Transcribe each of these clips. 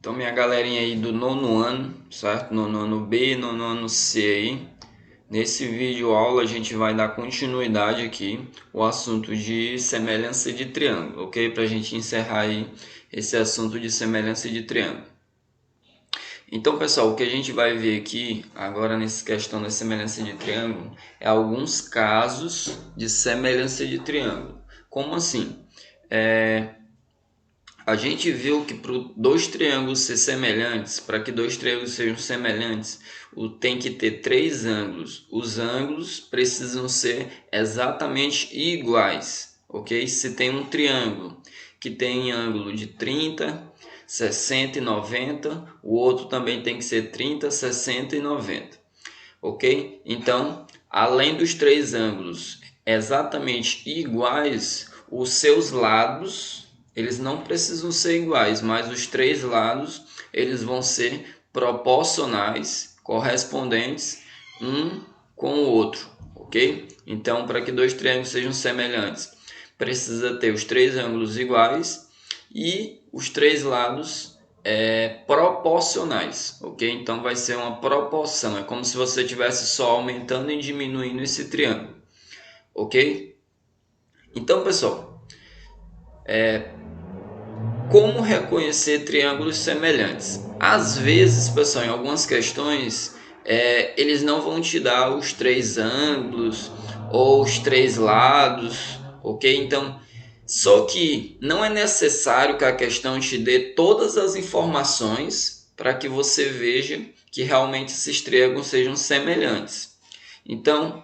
Então, minha galerinha aí do nono ano, certo? Nono ano B, nono ano C aí. Nesse vídeo aula a gente vai dar continuidade aqui ao assunto de semelhança de triângulo, ok? Para a gente encerrar aí esse assunto de semelhança de triângulo. Então, pessoal, o que a gente vai ver aqui agora nessa questão da semelhança de triângulo é alguns casos de semelhança de triângulo. Como assim? A gente viu que para dois triângulos ser semelhantes, para que dois triângulos sejam semelhantes, tem que ter três ângulos. Os ângulos precisam ser exatamente iguais, ok? Se tem um triângulo que tem ângulo de 30, 60 e 90, o outro também tem que ser 30, 60 e 90, ok? Então, além dos três ângulos exatamente iguais, os seus lados eles não precisam ser iguais, mas os três lados eles vão ser proporcionais, correspondentes um com o outro, ok? Então, para que dois triângulos sejam semelhantes, precisa ter os três ângulos iguais e os três lados proporcionais, ok? Então, vai ser uma proporção, é como se você estivesse só aumentando e diminuindo esse triângulo, ok? Então, pessoal, como reconhecer triângulos semelhantes? Às vezes, pessoal, em algumas questões, eles não vão te dar os três ângulos ou os três lados, ok? Então, só que não é necessário que a questão te dê todas as informações para que você veja que realmente esses triângulos sejam semelhantes. Então,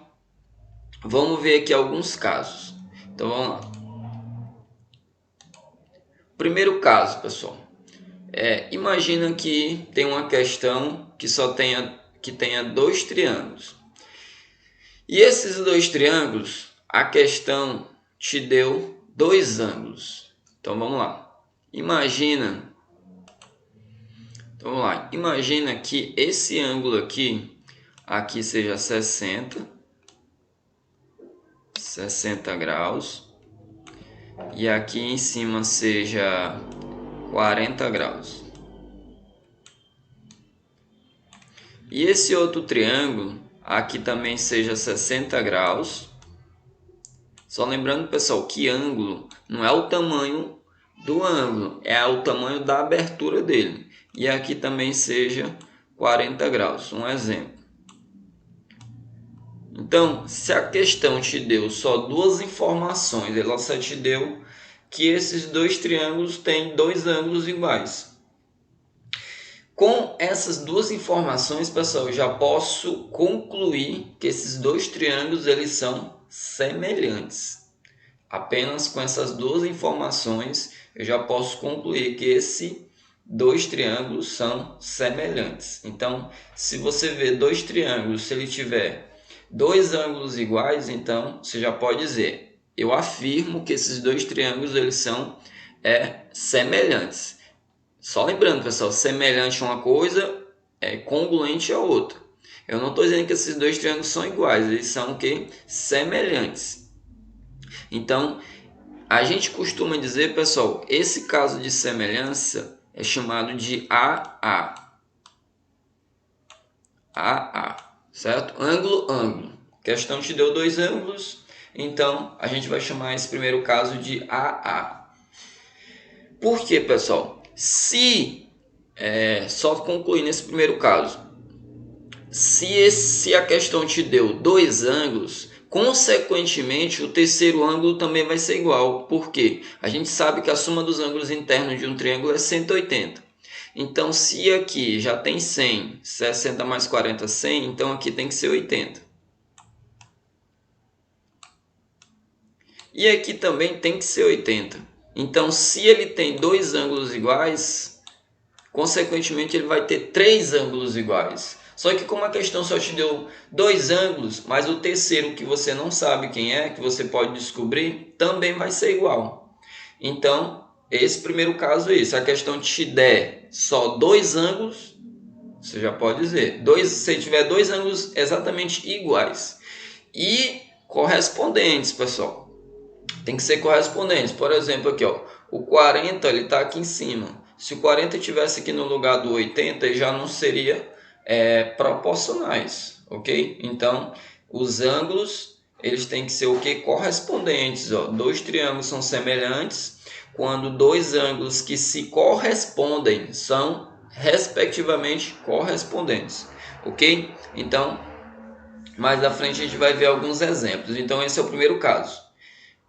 vamos ver aqui alguns casos. Então, vamos lá. Primeiro caso, pessoal. Imagina que tem uma questão que só tenha dois triângulos. E esses dois triângulos, a questão te deu dois ângulos. Então vamos lá. Imagina que esse ângulo aqui seja 60 graus e aqui em cima seja 40 graus. E esse outro triângulo aqui também seja 60 graus. Só lembrando, pessoal, que ângulo não é o tamanho do ângulo, é o tamanho da abertura dele. E aqui também seja 40 graus, um exemplo. Então, se a questão te deu só duas informações, ela só te deu que esses dois triângulos têm dois ângulos iguais. Com essas duas informações, pessoal, eu já posso concluir que esses dois triângulos eles são semelhantes. Apenas com essas duas informações, eu já posso concluir que esses dois triângulos são semelhantes. Então, se você vê dois triângulos, se ele tiver dois ângulos iguais, então você já pode dizer: eu afirmo que esses dois triângulos eles são semelhantes. Só lembrando, pessoal, semelhante a uma coisa é congruente a outra. Eu não estou dizendo que esses dois triângulos são iguais, eles são o quê? Semelhantes. Então, a gente costuma dizer, pessoal, esse caso de semelhança é chamado de AA. AA, certo? Ângulo, ângulo. A questão te deu dois ângulos, então a gente vai chamar esse primeiro caso de AA. Por quê, pessoal? Só concluir nesse primeiro caso, se a questão te deu dois ângulos, consequentemente o terceiro ângulo também vai ser igual. Por quê? A gente sabe que a soma dos ângulos internos de um triângulo é 180. Então, se aqui já tem 100, 60 mais 40, 100, então aqui tem que ser 80. E aqui também tem que ser 80. Então, se ele tem dois ângulos iguais, consequentemente ele vai ter três ângulos iguais. Só que como a questão só te deu dois ângulos, mas o terceiro que você não sabe quem é, que você pode descobrir, também vai ser igual. Então, esse primeiro caso é isso. Se a questão te der só dois ângulos, você já pode dizer. Se tiver dois ângulos exatamente iguais e correspondentes, pessoal. Tem que ser correspondentes. Por exemplo, aqui, ó, O 40 ele está aqui em cima. Se o 40 estivesse aqui no lugar do 80, já não seria proporcionais, ok? Então, os ângulos eles têm que ser o que? Correspondentes. Ó. Dois triângulos são semelhantes quando dois ângulos que se correspondem são respectivamente correspondentes, ok? Então, mais à frente a gente vai ver alguns exemplos. Então, esse é o primeiro caso.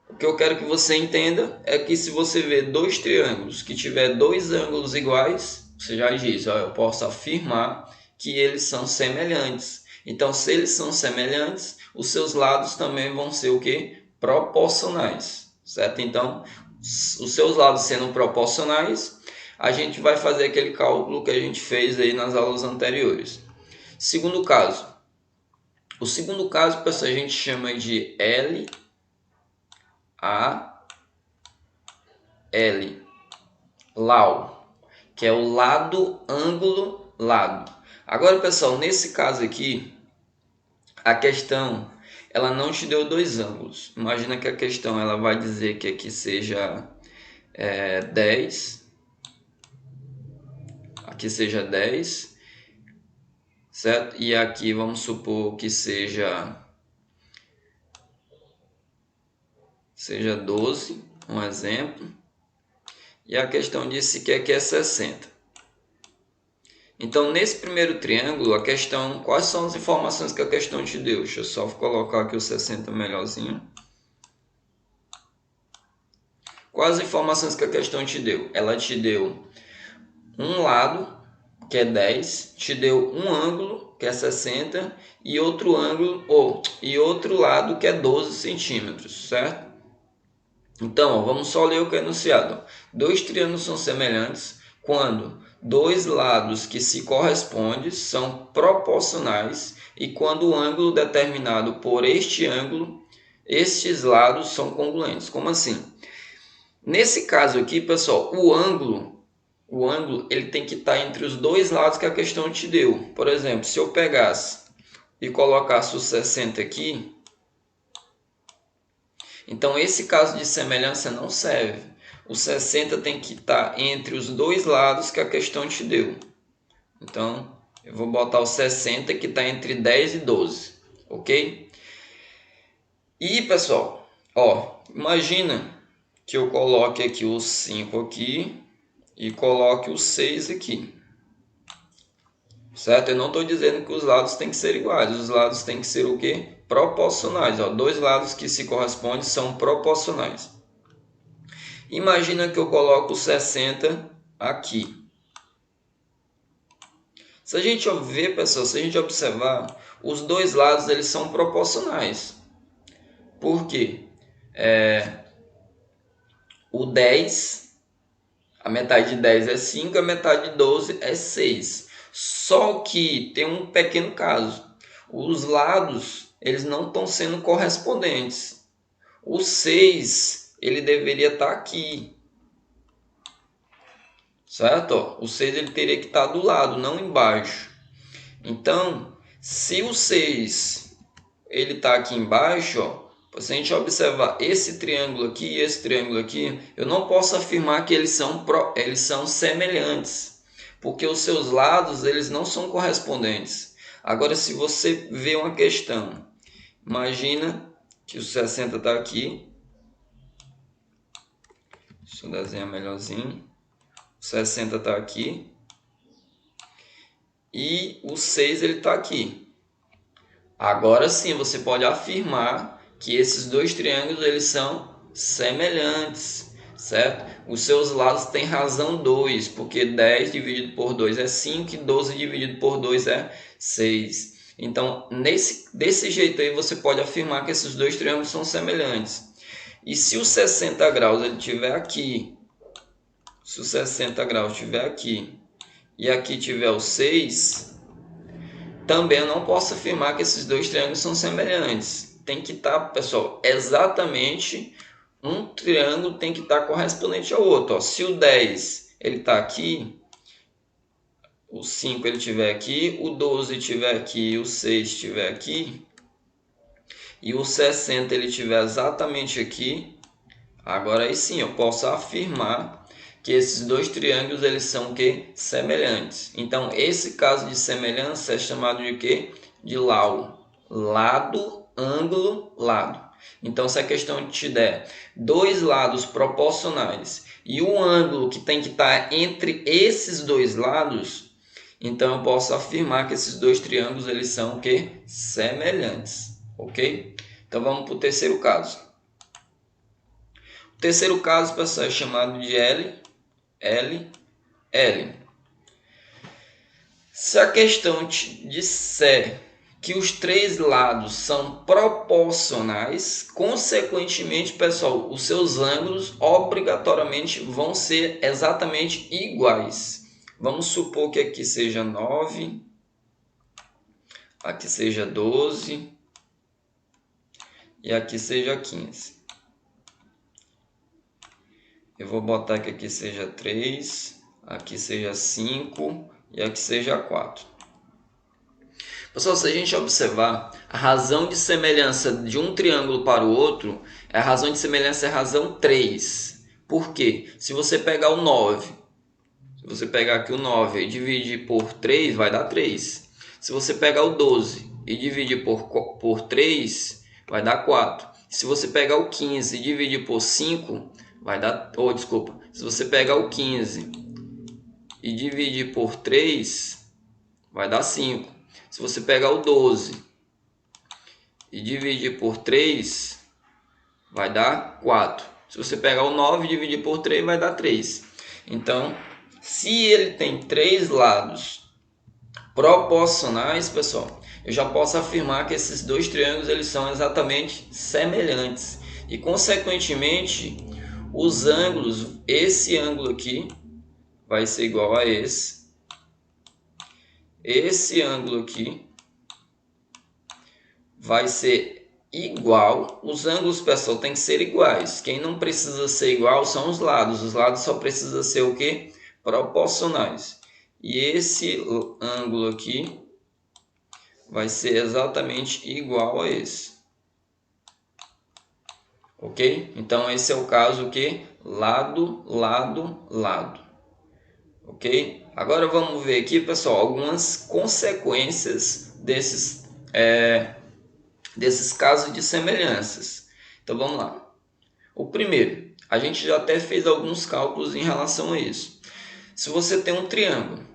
O que eu quero que você entenda é que se você vê dois triângulos que tiver dois ângulos iguais, você já diz, ó, eu posso afirmar que eles são semelhantes. Então, se eles são semelhantes, os seus lados também vão ser o quê? Proporcionais, certo? Então, os seus lados sendo proporcionais, a gente vai fazer aquele cálculo que a gente fez aí nas aulas anteriores. Segundo caso. O segundo caso, pessoal, a gente chama de LAL, LAU, que é o lado, ângulo, lado. Agora, pessoal, nesse caso aqui, a questão, ela não te deu dois ângulos. Imagina que a questão ela vai dizer que aqui seja 10, aqui seja 10, certo? E aqui vamos supor que seja 12, um exemplo. E a questão disse que aqui é 60. Então, nesse primeiro triângulo, a questão, quais são as informações que a questão te deu? Deixa eu só colocar aqui o 60 melhorzinho. Quais as informações que a questão te deu? Ela te deu um lado, que é 10, te deu um ângulo, que é 60, e outro ângulo, e outro lado, que é 12 centímetros, certo? Então, vamos só ler o que é enunciado. Dois triângulos são semelhantes quando dois lados que se correspondem são proporcionais e quando o ângulo determinado por este ângulo, estes lados são congruentes. Como assim? Nesse caso aqui, pessoal, o ângulo ele tem que estar entre os dois lados que a questão te deu. Por exemplo, se eu pegasse e colocasse o 60 aqui, então, esse caso de semelhança não serve. O 60 tem que estar entre os dois lados que a questão te deu. Então, eu vou botar o 60 que está entre 10 e 12, ok? E, pessoal, imagina que eu coloque aqui o 5 aqui e coloque o 6 aqui. Certo? Eu não estou dizendo que os lados têm que ser iguais. Os lados têm que ser o quê? Proporcionais. Dois lados que se correspondem são proporcionais. Imagina que eu coloco 60 aqui. Se a gente ver, pessoal, se a gente observar, os dois lados eles são proporcionais. Por quê? O 10, a metade de 10 é 5, a metade de 12 é 6. Só que tem um pequeno caso. Os lados eles não estão sendo correspondentes. O 6 ele deveria estar aqui. Certo? O 6 ele teria que estar do lado, não embaixo. Então, se o 6 ele está aqui embaixo, se a gente observar esse triângulo aqui e esse triângulo aqui, eu não posso afirmar que eles são semelhantes, porque os seus lados eles não são correspondentes. Agora, se você vê uma questão, imagina que o 60 está aqui. Deixa eu desenhar melhorzinho. O 60 está aqui. E o 6 ele está aqui. Agora sim, você pode afirmar que esses dois triângulos eles são semelhantes, certo? Os seus lados têm razão 2, porque 10 dividido por 2 é 5 e 12 dividido por 2 é 6. Então, desse jeito aí, você pode afirmar que esses dois triângulos são semelhantes. E se o 60 graus ele estiver aqui, se o 60 graus estiver aqui e aqui tiver o 6, também eu não posso afirmar que esses dois triângulos são semelhantes. Tem que estar, pessoal, exatamente um triângulo tem que estar correspondente ao outro. Se o 10 ele está aqui, o 5 ele estiver aqui, o 12 estiver aqui, o 6 estiver aqui, e o 60 ele estiver exatamente aqui, Agora aí sim eu posso afirmar que esses dois triângulos eles são o quê? Semelhantes. Então esse caso de semelhança é chamado de quê? De LAU. Lado, ângulo, lado. Então se a questão te der dois lados proporcionais e o ângulo que tem que estar entre esses dois lados, então eu posso afirmar que esses dois triângulos eles são o quê? Semelhantes. Ok? Então vamos para o terceiro caso. O terceiro caso, pessoal, é chamado de L. Se a questão te disser que os três lados são proporcionais, consequentemente, pessoal, os seus ângulos obrigatoriamente vão ser exatamente iguais. Vamos supor que aqui seja 9, aqui seja 12 e aqui seja 15. Eu vou botar que aqui seja 3, aqui seja 5 e aqui seja 4. Pessoal, se a gente observar, a razão de semelhança de um triângulo para o outro, a razão de semelhança é a razão 3. Por quê? Se você pegar o 9, se você pegar aqui o 9 e dividir por 3, vai dar 3. Se você pegar o 12 e dividir por 3, vai dar 4. Se você pegar o 15 e dividir por 5, vai dar... se você pegar o 15 e dividir por 3, vai dar 5. Se você pegar o 12 e dividir por 3, vai dar 4. Se você pegar o 9 e dividir por 3, vai dar 3. Então, se ele tem três lados proporcionais, pessoal, eu já posso afirmar que esses dois triângulos eles são exatamente semelhantes. E, consequentemente, os ângulos, esse ângulo aqui vai ser igual a esse. Esse ângulo aqui vai ser igual. Os ângulos, pessoal, tem que ser iguais. Quem não precisa ser igual são os lados. Os lados só precisam ser o quê? Proporcionais. E esse ângulo aqui vai ser exatamente igual a esse. Ok? Então esse é o caso que lado, lado, lado. Ok? Agora vamos ver aqui, pessoal, algumas consequências desses casos de semelhanças. Então vamos lá. O primeiro, a gente já até fez alguns cálculos em relação a isso. Se você tem um triângulo,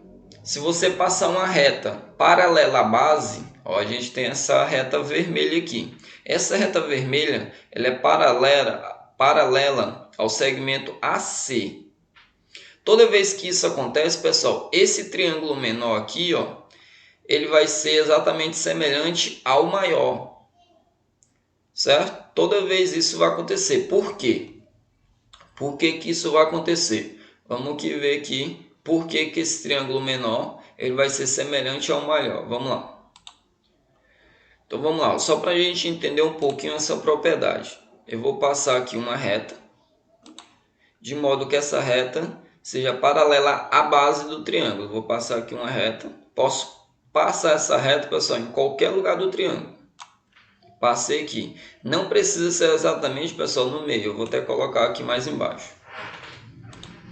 se você passar uma reta paralela à base, ó, a gente tem essa reta vermelha aqui. Essa reta vermelha ela é paralela ao segmento AC. Toda vez que isso acontece, pessoal, esse triângulo menor aqui, ó, ele vai ser exatamente semelhante ao maior. Certo? Toda vez isso vai acontecer. Por quê? Por que que isso vai acontecer? Vamos aqui ver aqui por que que esse triângulo menor ele vai ser semelhante ao maior. Vamos lá. Então vamos lá, só para a gente entender um pouquinho essa propriedade. Eu vou passar aqui uma reta, de modo que essa reta seja paralela à base do triângulo. Vou passar aqui uma reta. Posso passar essa reta, pessoal, em qualquer lugar do triângulo. Passei aqui. Não precisa ser exatamente, pessoal, no meio. Eu vou até colocar aqui mais embaixo.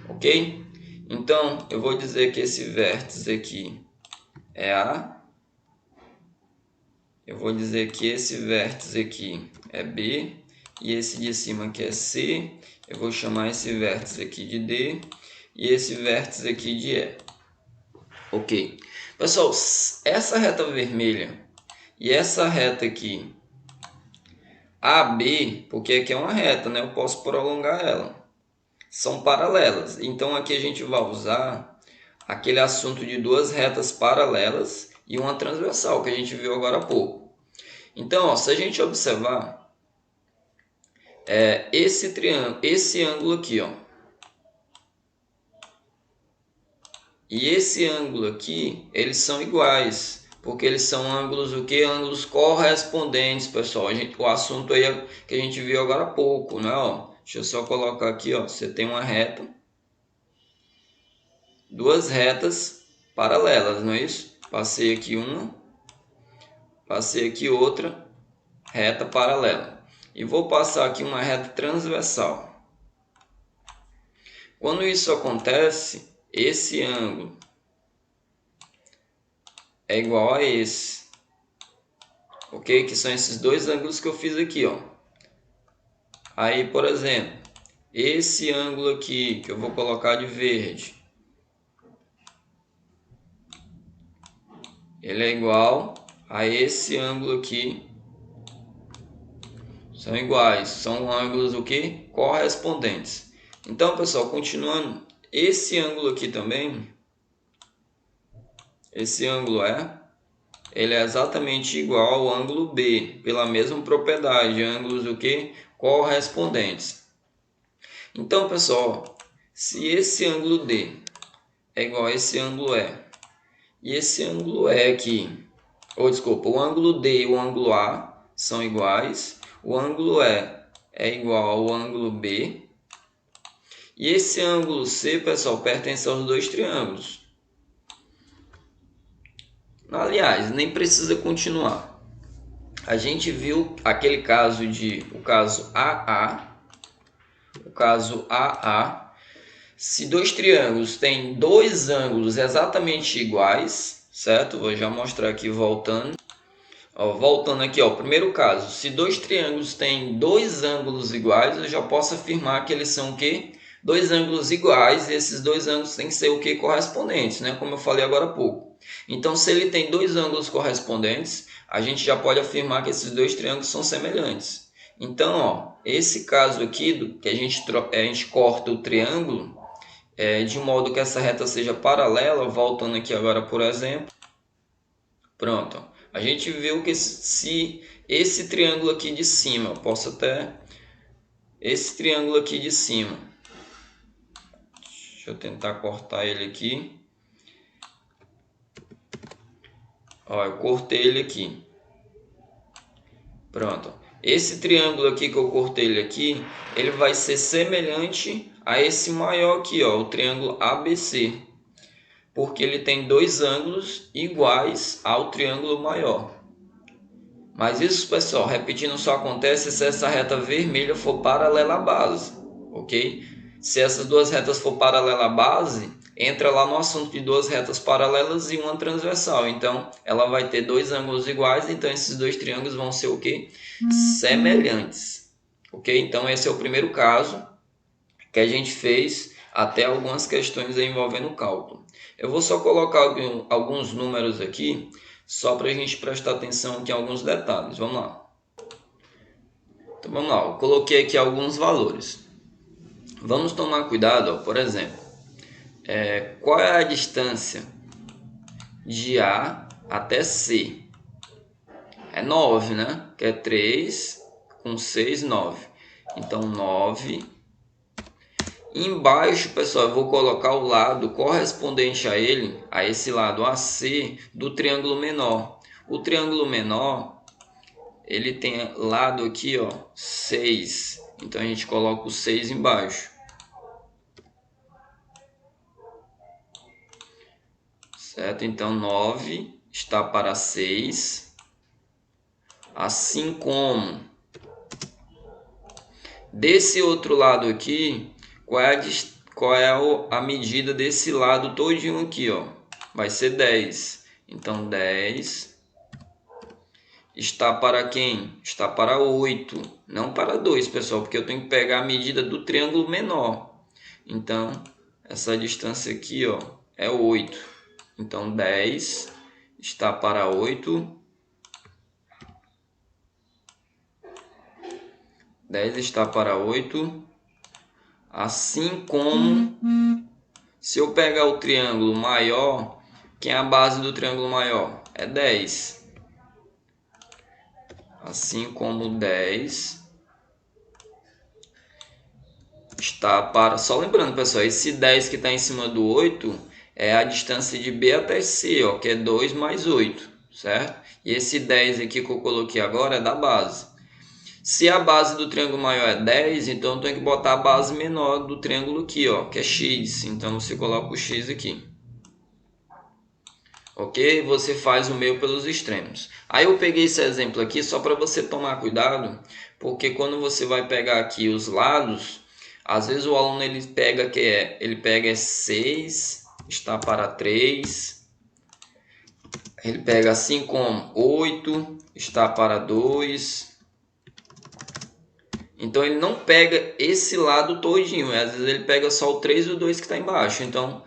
Ok? Então, eu vou dizer que esse vértice aqui é A. Eu vou dizer que esse vértice aqui é B. E esse de cima aqui é C. Eu vou chamar esse vértice aqui de D. E esse vértice aqui de E. Ok. Pessoal, essa reta vermelha e essa reta aqui, AB, porque aqui é uma reta, né? Eu posso prolongar ela. São paralelas. Então aqui a gente vai usar aquele assunto de duas retas paralelas e uma transversal, que a gente viu agora há pouco. Então, ó, se a gente observar, esse triângulo, esse ângulo aqui, ó, e esse ângulo aqui, eles são iguais, porque eles são ângulos, o que? Ângulos correspondentes, pessoal. O assunto aí que a gente viu agora há pouco, né? Ó, deixa eu só colocar aqui, ó, você tem uma reta, duas retas paralelas, não é isso? Passei aqui uma, passei aqui outra reta paralela. E vou passar aqui uma reta transversal. Quando isso acontece, esse ângulo é igual a esse, ok? Que são esses dois ângulos que eu fiz aqui, ó. Aí, por exemplo, esse ângulo aqui, que eu vou colocar de verde, ele é igual a esse ângulo aqui. São iguais, são ângulos o que? Correspondentes. Então, pessoal, continuando, esse ângulo aqui também, esse ângulo ele é exatamente igual ao ângulo B, pela mesma propriedade, ângulos o que? Correspondentes. Então, pessoal, se esse ângulo D é igual a esse ângulo E, e esse ângulo E aqui, ou desculpa, o ângulo D e o ângulo A são iguais, o ângulo E é igual ao ângulo B, e esse ângulo C, pessoal, pertence aos dois triângulos. Aliás, nem precisa continuar. A gente viu aquele caso o caso AA, se dois triângulos têm dois ângulos exatamente iguais, certo? Vou já mostrar aqui voltando. Ó, voltando aqui, ó, o primeiro caso, se dois triângulos têm dois ângulos iguais, eu já posso afirmar que eles são o quê? Dois ângulos iguais, e esses dois ângulos têm que ser o quê? Correspondentes, né? Como eu falei agora há pouco. Então, se ele tem dois ângulos correspondentes, a gente já pode afirmar que esses dois triângulos são semelhantes. Então, ó, esse caso aqui, que a gente corta o triângulo, de modo que essa reta seja paralela, voltando aqui agora, por exemplo. Pronto, ó. A gente viu que se esse triângulo aqui de cima, eu posso até... Esse triângulo aqui de cima, deixa eu tentar cortar ele aqui. Ó, eu cortei ele aqui. Pronto. Esse triângulo aqui que eu cortei ele aqui, ele vai ser semelhante a esse maior aqui, ó, o triângulo ABC. Porque ele tem dois ângulos iguais ao triângulo maior. Mas isso, pessoal, repetindo, só acontece se essa reta vermelha for paralela à base, ok? Se essas duas retas for paralela à base, entra lá no assunto de duas retas paralelas e uma transversal. Então, ela vai ter dois ângulos iguais, então esses dois triângulos vão ser o quê? Semelhantes, ok? Então, esse é o primeiro caso que a gente fez, até algumas questões envolvendo cálculo. Eu vou só colocar alguns números aqui, só para a gente prestar atenção aqui em alguns detalhes. Vamos lá. Então vamos lá, eu coloquei aqui alguns valores. Vamos tomar cuidado, ó, por exemplo, qual é a distância de A até C? É 9, né? Que é 3 com 6, 9. Então 9. Embaixo, pessoal, eu vou colocar o lado correspondente a ele, a esse lado AC, do triângulo menor. O triângulo menor, ele tem lado aqui, ó, 6. Então, a gente coloca o 6 embaixo. Certo? Então, 9 está para 6. Assim como desse outro lado aqui, qual é a medida desse lado todinho aqui, ó? Vai ser 10. Então, 10 está para quem? Está para 8. Não para 2, pessoal, porque eu tenho que pegar a medida do triângulo menor. Então, essa distância aqui, ó, é 8. Então, 10 está para 8. 10 está para 8. Assim como, se eu pegar o triângulo maior, quem é a base do triângulo maior? É 10. Assim como 10 está para... Só lembrando, pessoal, esse 10 que está em cima do 8 é a distância de B até C, ó, que é 2 mais 8, certo? E esse 10 aqui que eu coloquei agora é da base. Se a base do triângulo maior é 10, então eu tenho que botar a base menor do triângulo aqui, ó, que é x. Então você coloca o x aqui. Ok? Você faz o meio pelos extremos. Aí eu peguei esse exemplo aqui só para você tomar cuidado, porque quando você vai pegar aqui os lados, Às vezes o aluno ele pega 6 está para 3. Ele pega assim como 8 está para 2. Então ele não pega esse lado todinho. Às vezes ele pega só o 3 e o 2 que está embaixo. Então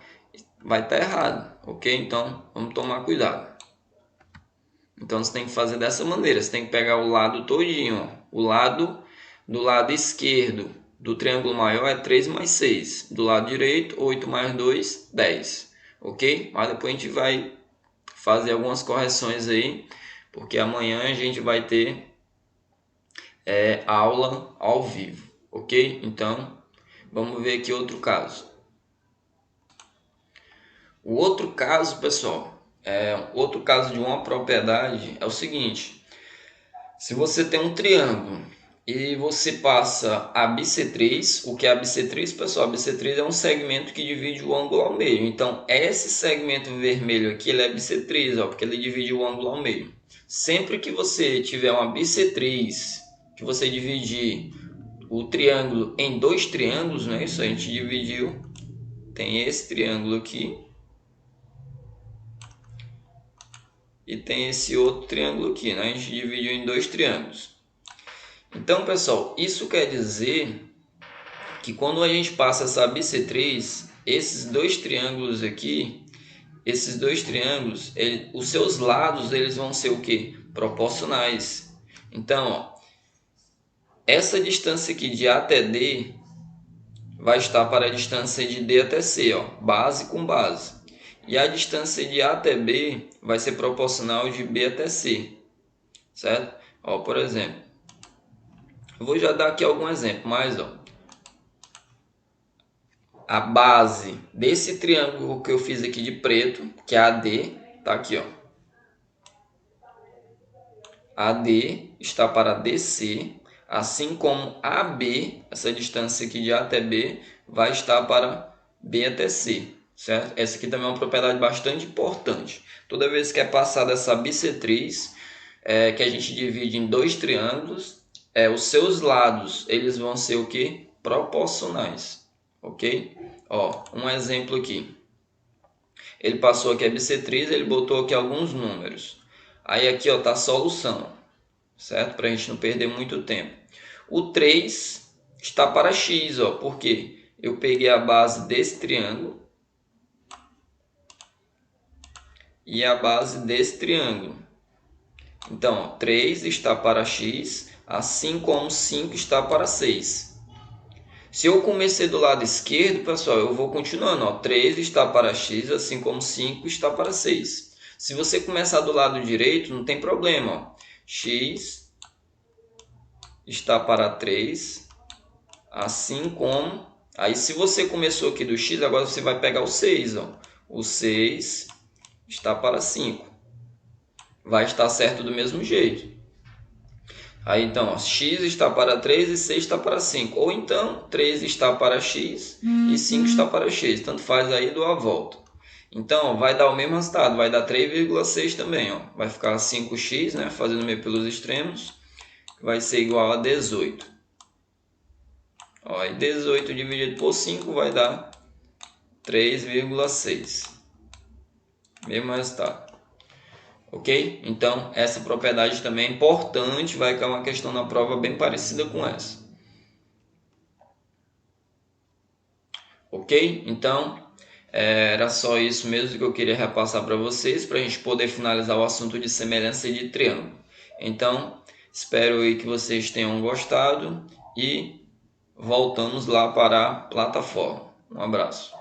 vai estar errado, ok? Então vamos tomar cuidado. Então você tem que fazer dessa maneira. Você tem que pegar o lado todinho. Ó. O lado do lado esquerdo do triângulo maior é 3 mais 6. Do lado direito, 8 mais 2, 10. Ok? Mas depois a gente vai fazer algumas correções aí. Porque amanhã a gente vai ter aula ao vivo. Ok? Então vamos ver aqui outro caso. O outro caso, pessoal, outro caso de uma propriedade é o seguinte: se você tem um triângulo e você passa a bissetriz, o que é a bissetriz, pessoal? A bissetriz é um segmento que divide o ângulo ao meio. Então, esse segmento vermelho aqui, ele é bissetriz, ó, porque ele divide o ângulo ao meio. Sempre que você tiver uma bissetriz, que você dividir o triângulo em dois triângulos, né? Isso a gente dividiu. Tem esse triângulo aqui. E tem esse outro triângulo aqui, né? A gente dividiu em dois triângulos. Então, pessoal, isso quer dizer que quando a gente passa essa bissetriz, esses dois triângulos aqui, os seus lados, eles vão ser o quê? Proporcionais. Então, ó, essa distância aqui de A até D vai estar para a distância de D até C, ó, base com base. E a distância de A até B vai ser proporcional de B até C, certo? Ó, por exemplo, eu vou já dar aqui algum exemplo, mas ó, a base desse triângulo que eu fiz aqui de preto, que é AD, tá aqui, ó. AD está para DC, assim como AB, essa distância aqui de A até B, vai estar para B até C, certo? Essa aqui também é uma propriedade bastante importante. Toda vez que é passada essa bissetriz, que a gente divide em dois triângulos, os seus lados eles vão ser o que? Proporcionais, ok? Ó, um exemplo aqui. Ele passou aqui a bissetriz, ele botou aqui alguns números. Aí aqui ó, tá a solução, certo? Para a gente não perder muito tempo. O 3 está para x, ó, porque eu peguei a base desse triângulo e a base desse triângulo. Então, ó, 3 está para x, assim como 5 está para 6. Se eu comecei do lado esquerdo, pessoal, eu vou continuando. Ó, 3 está para x, assim como 5 está para 6. Se você começar do lado direito, não tem problema. Ó. X está para 3, assim como... Aí, se você começou aqui do x, agora você vai pegar o 6. Ó. O 6 está para 5. Vai estar certo do mesmo jeito. Aí então, ó, x está para 3 e 6 está para 5. Ou então, 3 está para x e 5 está para x. Tanto faz aí do a volta. Então, ó, vai dar o mesmo resultado. Vai dar 3,6 também. Ó. Vai ficar 5x, né, fazendo meio pelos extremos. Vai ser igual a 18. Ó, e 18 dividido por 5 vai dar 3,6. Mesmo resultado. Ok? Então, essa propriedade também é importante, vai cair uma questão na prova bem parecida com essa. Ok? Então, era só isso mesmo que eu queria repassar para vocês, para a gente poder finalizar o assunto de semelhança de triângulo. Então, espero aí que vocês tenham gostado e voltamos lá para a plataforma. Um abraço.